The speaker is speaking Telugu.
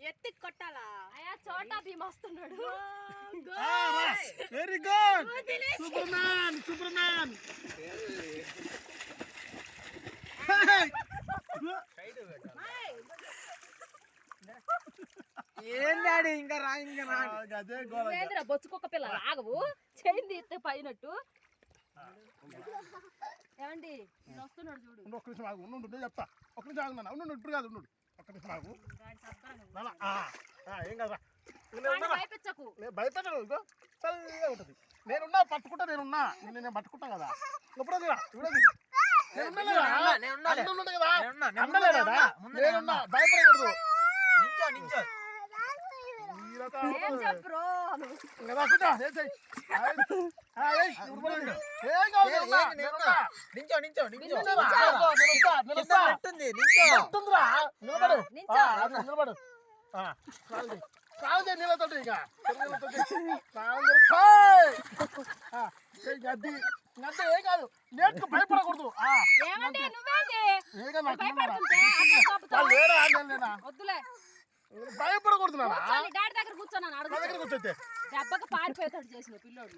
ఎత్తి కొట్టాలా అయ్యా చోటా భీమ్ వస్తున్నాడు వెరీ గుడ్ సూపర్మ్యాన్ ఏందాడి ఇంకా రా ఏంద్రా బొచ్చుకొక్క పిల్ల ఆగవు చేయింది ఎత్తే పైనట్టు ఏమండి వస్తున్నాడు చూడు ఒక్క నిమిషం ఆగు ఉండు నేను చెప్తా ఒక్క నిమిషం ఆగు నాన్న ఉండు ఇప్పుడు కాదు ఉండు ఒక్క నిమిషం ఆగు ఏం కదా భయపెచ్చకు భయపెట్టను ఇగో చల్లగా ఉంటుంది నేనున్నా పట్టుకుంటా నేనున్నా నేను పట్టుకుంటా కదా ఇప్పుడు నేనున్నా భయపడకూడదు నిలబడు కాదు నీళ్ళతోటి ఇక గద్ది గద్ద ఏం కాదు నేర్చుకు భయపడకూడదు భయపడకూడదు డాడీ దగ్గర కూర్చోన్నాను దగ్గర కూర్చోతే దెబ్బకి పారిపోతాడు చేసిన పిల్లోడు